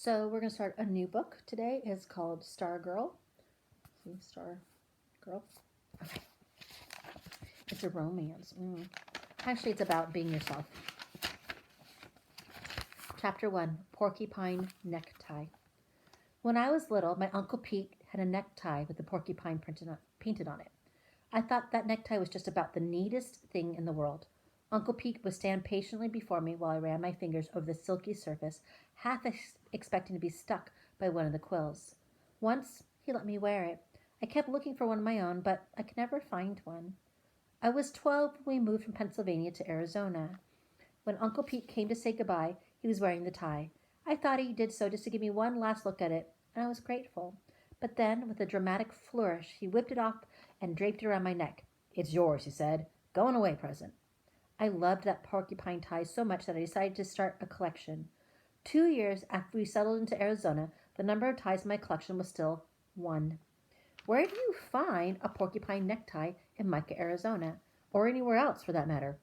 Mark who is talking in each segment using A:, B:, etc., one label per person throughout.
A: So we're going to start a new book today. It's called Star Girl. See, Star Girl. Okay. It's a romance. Actually, it's about being yourself. Chapter 1, Porcupine Necktie. When I was little, my Uncle Pete had a necktie with a porcupine painted on it. I thought that necktie was just about the neatest thing in the world. Uncle Pete would stand patiently before me while I ran my fingers over the silky surface, half expecting to be stuck by one of the quills. Once he let me wear it. I kept looking for one of my own, but I could never find one. I was 12 when we moved from Pennsylvania to Arizona. When Uncle Pete came to say goodbye, he was wearing the tie. I thought he did so just to give me one last look at it, and I was grateful. But then, with a dramatic flourish, he whipped it off and draped it around my neck. "It's yours," he said. "Going away present." I loved that porcupine tie so much that I decided to start a collection. 2 years after we settled into Arizona, the number of ties in my collection was still 1. Where do you find a porcupine necktie in Micah, Arizona? Or anywhere else, for that matter?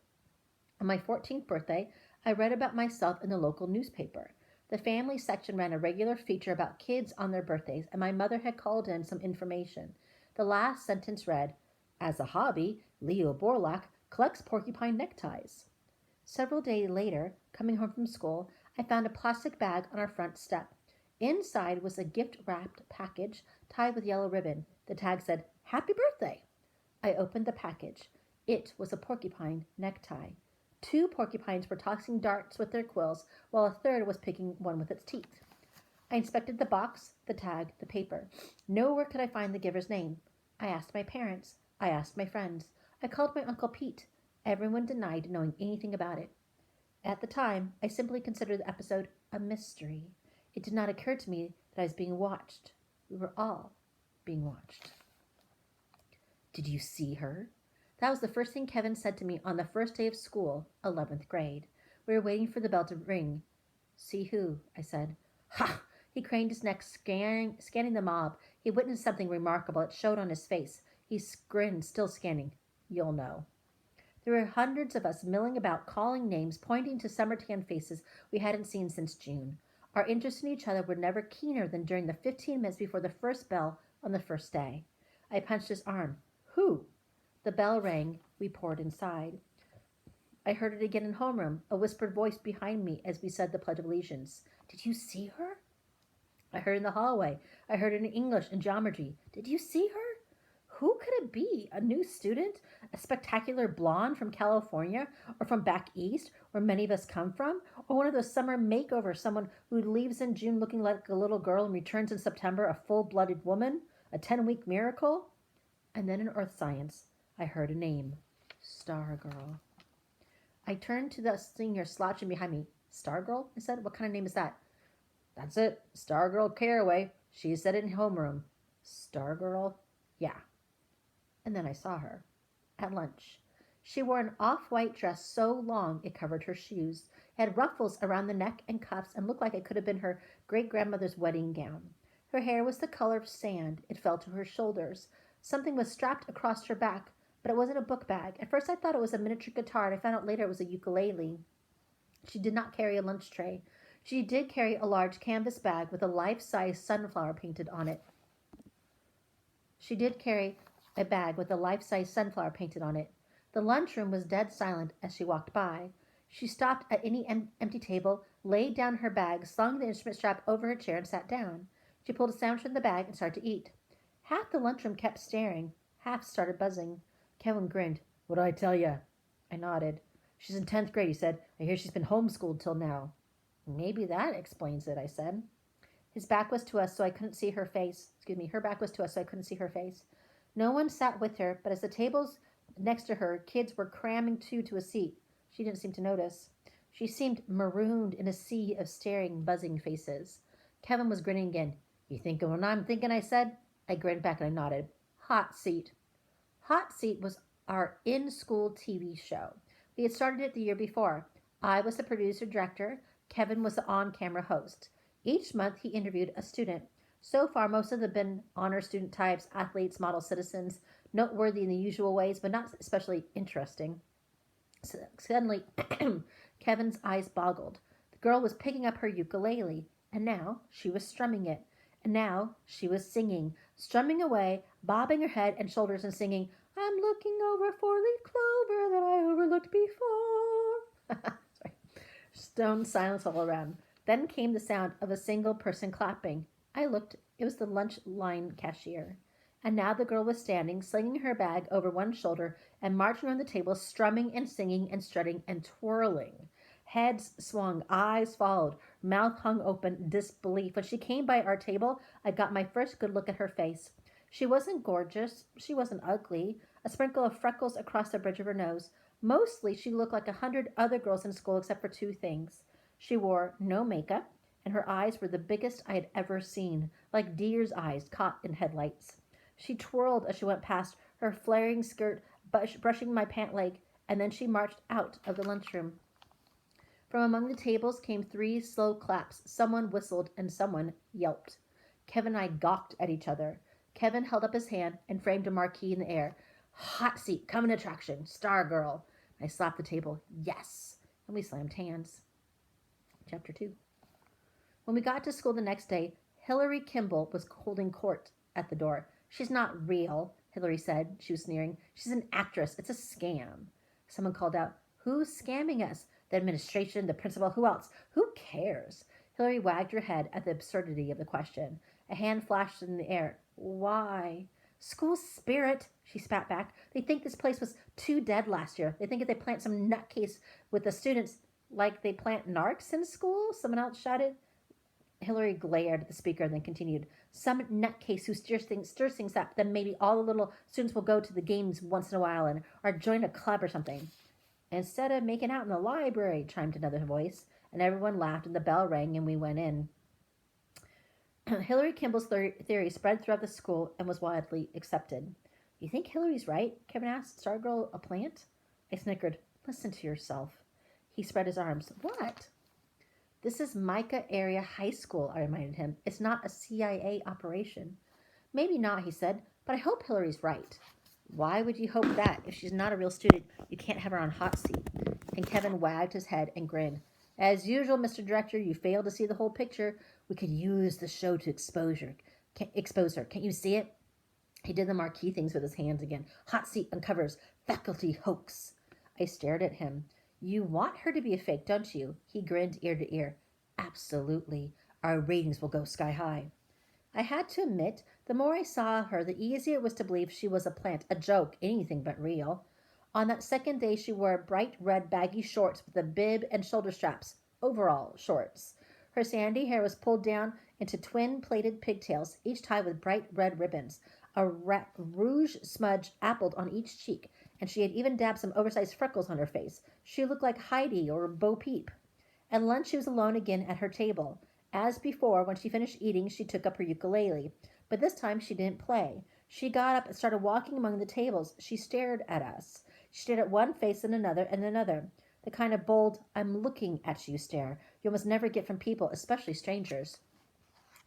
A: On my 14th birthday, I read about myself in the local newspaper. The family section ran a regular feature about kids on their birthdays, and my mother had called in some information. The last sentence read, "As a hobby, Leo Borlaug collects porcupine neckties." Several days later, coming home from school, I found a plastic bag on our front step. Inside was a gift-wrapped package tied with yellow ribbon. The tag said, "Happy birthday." I opened the package. It was a porcupine necktie. 2 porcupines were tossing darts with their quills, while a third was picking one with its teeth. I inspected the box, the tag, the paper. Nowhere could I find the giver's name. I asked my parents. I asked my friends. I called my Uncle Pete. Everyone denied knowing anything about it. At the time, I simply considered the episode a mystery. It did not occur to me that I was being watched. We were all being watched. "Did you see her?" That was the first thing Kevin said to me on the first day of school, 11th grade. We were waiting for the bell to ring. "See who?" I said. "Ha!" He craned his neck, scanning the mob. He witnessed something remarkable. It showed on his face. He grinned, still scanning. "You'll know." There were hundreds of us milling about, calling names, pointing to summer-tan faces we hadn't seen since June. Our interest in each other were never keener than during the 15 minutes before the first bell on the first day. I punched his arm. "Who?" The bell rang. We poured inside. I heard it again in homeroom, a whispered voice behind me as we said the Pledge of Allegiance. "Did you see her?" I heard in the hallway. I heard it in English and geometry. "Did you see her?" Who could it be? A new student? A spectacular blonde from California? Or from back east, where many of us come from? Or one of those summer makeovers, someone who leaves in June looking like a little girl and returns in September a full-blooded woman? A 10-week miracle? And then in earth science, I heard a name. Star Girl. I turned to the senior slouching behind me. "Star Girl?" I said. "What kind of name is that?" "That's it. Star Girl Caraway. She said it in homeroom." Star Girl? Yeah. And then I saw her. At lunch. She wore an off-white dress so long it covered her shoes. It had ruffles around the neck and cuffs and looked like it could have been her great-grandmother's wedding gown. Her hair was the color of sand. It fell to her shoulders. Something was strapped across her back, but it wasn't a book bag. At first I thought it was a miniature guitar, and I found out later it was a ukulele. She did not carry a lunch tray. She did carry a large canvas bag with a life-size sunflower painted on it. The lunchroom was dead silent as she walked by. She stopped at any empty table, laid down her bag, slung the instrument strap over her chair, and sat down. She pulled a sandwich from the bag and started to eat. Half the lunchroom kept staring. Half started buzzing. Kevin grinned. "What'd I tell ya?" I nodded. "She's in 10th grade, he said. I hear she's been homeschooled till now." "Maybe that explains it," I said. His back was to us, so I couldn't see her face. Her back was to us, so I couldn't see her face. No one sat with her, but as the tables next to her, kids were cramming two to a seat. She didn't seem to notice. She seemed marooned in a sea of staring, buzzing faces. Kevin was grinning again. "You thinking what I'm thinking?" I said. I grinned back and I nodded. Hot Seat. Hot Seat was our in-school TV show. We had started it the year before. I was the producer-director. Kevin was the on-camera host. Each month he interviewed a student. So far, most of them have been honor student types, athletes, model citizens, noteworthy in the usual ways, but not especially interesting. Suddenly, Kevin's eyes boggled. The girl was picking up her ukulele. And now she was strumming it. And now she was singing, strumming away, bobbing her head and shoulders and singing, I'm looking over four-leaf clover that I overlooked before. Sorry. Stone silence all around. Then came the sound of a single person clapping. I looked. It was the lunch line cashier. And now the girl was standing, slinging her bag over one shoulder and marching around the table, strumming and singing and strutting and twirling. Heads swung, eyes followed, mouth hung open, disbelief. When she came by our table, I got my first good look at her face. She wasn't gorgeous. She wasn't ugly. A sprinkle of freckles across the bridge of her nose. Mostly, she looked like 100 other girls in school except for two things. She wore no makeup, and her eyes were the biggest I had ever seen, like deer's eyes caught in headlights. She twirled as she went past, her flaring skirt brushing my pant leg, and then she marched out of the lunchroom. From among the tables came 3 slow claps. Someone whistled and someone yelped. Kevin and I gawked at each other. Kevin held up his hand and framed a marquee in the air. Hot seat, coming attraction, Star Girl. I slapped the table. Yes. And we slammed hands. Chapter 2. When we got to school the next day, Hillary Kimball was holding court at the door. She's not real, Hillary said. She was sneering. She's an actress. It's a scam. Someone called out, Who's scamming us? The administration, the principal, who else? Who cares? Hillary wagged her head at the absurdity of the question. A hand flashed in the air. Why? School spirit, she spat back. They think this place was too dead last year. They think if they plant some nutcase with the students like they plant narcs in school, someone else shouted. Hillary glared at the speaker and then continued. Some nutcase who stirs things up, then maybe all the little students will go to the games once in a while or join a club or something. Instead of making out in the library, chimed another voice, and everyone laughed and the bell rang and we went in. Hillary Kimball's theory spread throughout the school and was widely accepted. You think Hillary's right? Kevin asked. Stargirl a plant? I snickered. Listen to yourself. He spread his arms. What? This is Micah Area High School, I reminded him. It's not a CIA operation. Maybe not, he said, but I hope Hillary's right. Why would you hope that? If she's not a real student, you can't have her on hot seat. And Kevin wagged his head and grinned. As usual, Mr. Director, you failed to see the whole picture. We could use the show to expose her. Can't you see it? He did the marquee things with his hands again. Hot seat uncovers faculty hoax. I stared at him. You want her to be a fake, don't you? He grinned ear to ear. Absolutely. Our ratings will go sky high. I had to admit, the more I saw her, the easier it was to believe she was a plant, a joke, anything but real. On that second day, she wore bright red baggy shorts with a bib and shoulder straps, overall shorts. Her sandy hair was pulled down into twin-plaited pigtails, each tied with bright red ribbons. A rouge smudge appled on each cheek, and she had even dabbed some oversized freckles on her face. She looked like Heidi or Bo Peep. At lunch, she was alone again at her table. As before, when she finished eating, she took up her ukulele. But this time she didn't play. She got up and started walking among the tables. She stared at us. She stared at one face and another and another. The kind of bold, I'm looking at you stare you almost never get from people, especially strangers.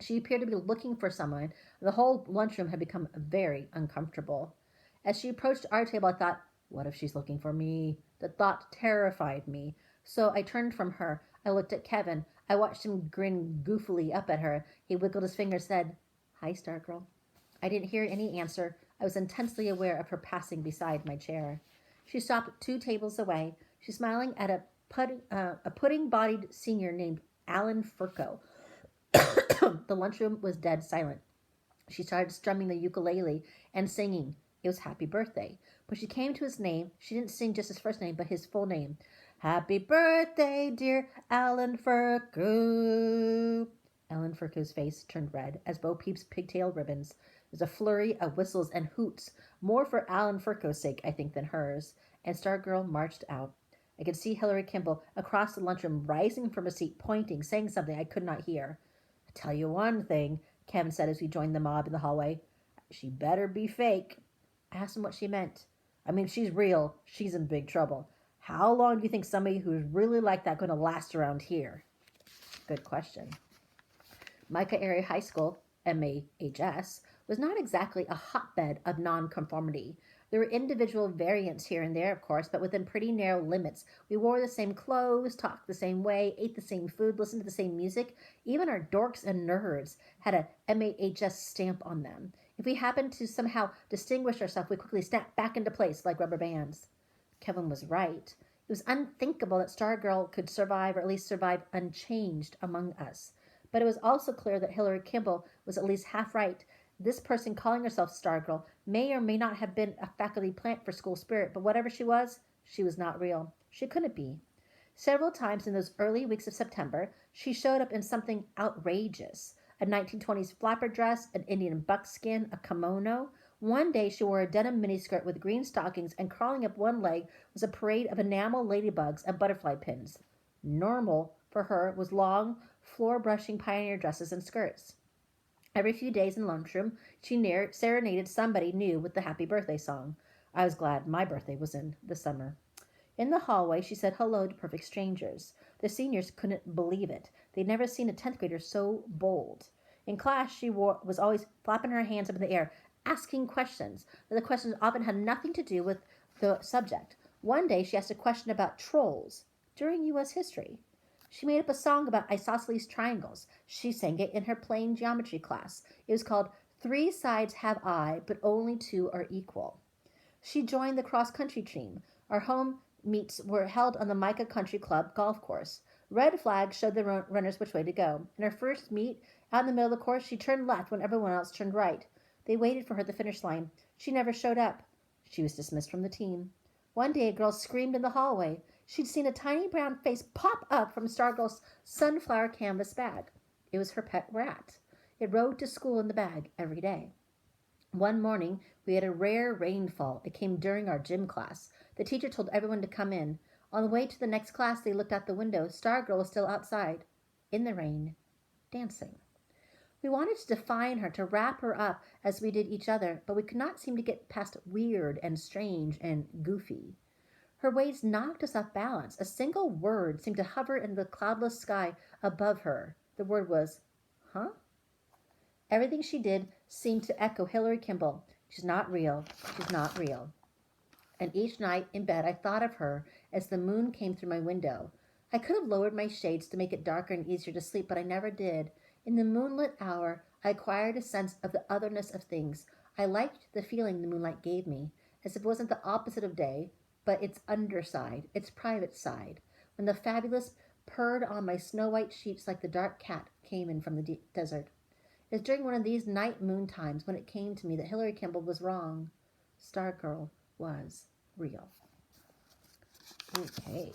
A: She appeared to be looking for someone. The whole lunchroom had become very uncomfortable. As she approached our table, I thought, what if she's looking for me? The thought terrified me. So I turned from her. I looked at Kevin. I watched him grin goofily up at her. He wiggled his finger and said, Hi, Stargirl. I didn't hear any answer. I was intensely aware of her passing beside my chair. She stopped 2 tables away. She's smiling at a pudding-bodied senior named Alan Furco. The lunchroom was dead silent. She started strumming the ukulele and singing. It was Happy Birthday. When she came to his name, she didn't sing just his first name, but his full name. Happy birthday, dear Alan Furco. Alan Furco's face turned red as Bo Peep's pigtail ribbons. There was a flurry of whistles and hoots, more for Alan Furco's sake, I think, than hers, and Stargirl marched out. I could see Hillary Kimball across the lunchroom, rising from a seat, pointing, saying something I could not hear. I'll tell you one thing, Kevin said as we joined the mob in the hallway. She better be fake. I asked him what she meant. I mean, if she's real, she's in big trouble. How long do you think somebody who's really like that going to last around here? Good question. Micah Area High School, MAHS, was not exactly a hotbed of nonconformity. There were individual variants here and there, of course, but within pretty narrow limits. We wore the same clothes, talked the same way, ate the same food, listened to the same music. Even our dorks and nerds had a MAHS stamp on them. If we happened to somehow distinguish ourselves, we quickly snapped back into place like rubber bands. Kevin was right. It was unthinkable that Stargirl could survive, or at least survive unchanged among us. But it was also clear that Hillary Kimball was at least half right. This person calling herself Stargirl may or may not have been a faculty plant for school spirit, but whatever she was not real. She couldn't be. Several times in those early weeks of September, she showed up in something outrageous. A 1920s flapper dress, an Indian buckskin, a kimono. One day she wore a denim miniskirt with green stockings, and crawling up one leg was a parade of enamel ladybugs and butterfly pins. Normal for her was long, floor-brushing pioneer dresses and skirts. Every few days in lunchroom, she serenaded somebody new with the happy birthday song. I was glad my birthday was in the summer. In the hallway, she said hello to perfect strangers. The seniors couldn't believe it. They'd never seen a 10th grader so bold. In class, she was always flapping her hands up in the air, asking questions, but the questions often had nothing to do with the subject. One day, she asked a question about trolls during U.S. history. She made up a song about isosceles triangles. She sang it in her plane geometry class. It was called Three Sides Have I, but Only Two Are Equal. She joined the cross-country team. Our home meets were held on the Mica Country Club golf course. Red flags showed the runners which way to go. In her first meet, out in the middle of the course, she turned left when everyone else turned right. They waited for her at the finish line. She never showed up. She was dismissed from the team. One day, a girl screamed in the hallway. She'd seen a tiny brown face pop up from Stargirl's sunflower canvas bag. It was her pet rat. It rode to school in the bag every day. One morning, we had a rare rainfall. It came during our gym class. The teacher told everyone to come in. On the way to the next class, they looked out the window. Stargirl was still outside, in the rain, dancing. We wanted to define her, to wrap her up as we did each other, but we could not seem to get past weird and strange and goofy. Her ways knocked us off balance. A single word seemed to hover in the cloudless sky above her. The word was, huh? Everything she did seemed to echo Hillary Kimball. She's not real. She's not real. And each night in bed I thought of her as the moon came through my window. I could have lowered my shades to make it darker and easier to sleep, but I never did. In the moonlit hour, I acquired a sense of the otherness of things. I liked the feeling the moonlight gave me, as if it wasn't the opposite of day, but its underside, its private side, when the fabulous purred on my snow-white sheets like the dark cat came in from the desert. It was during one of these night moon times when it came to me that Hillary Kimball was wrong. Stargirl was real. Okay.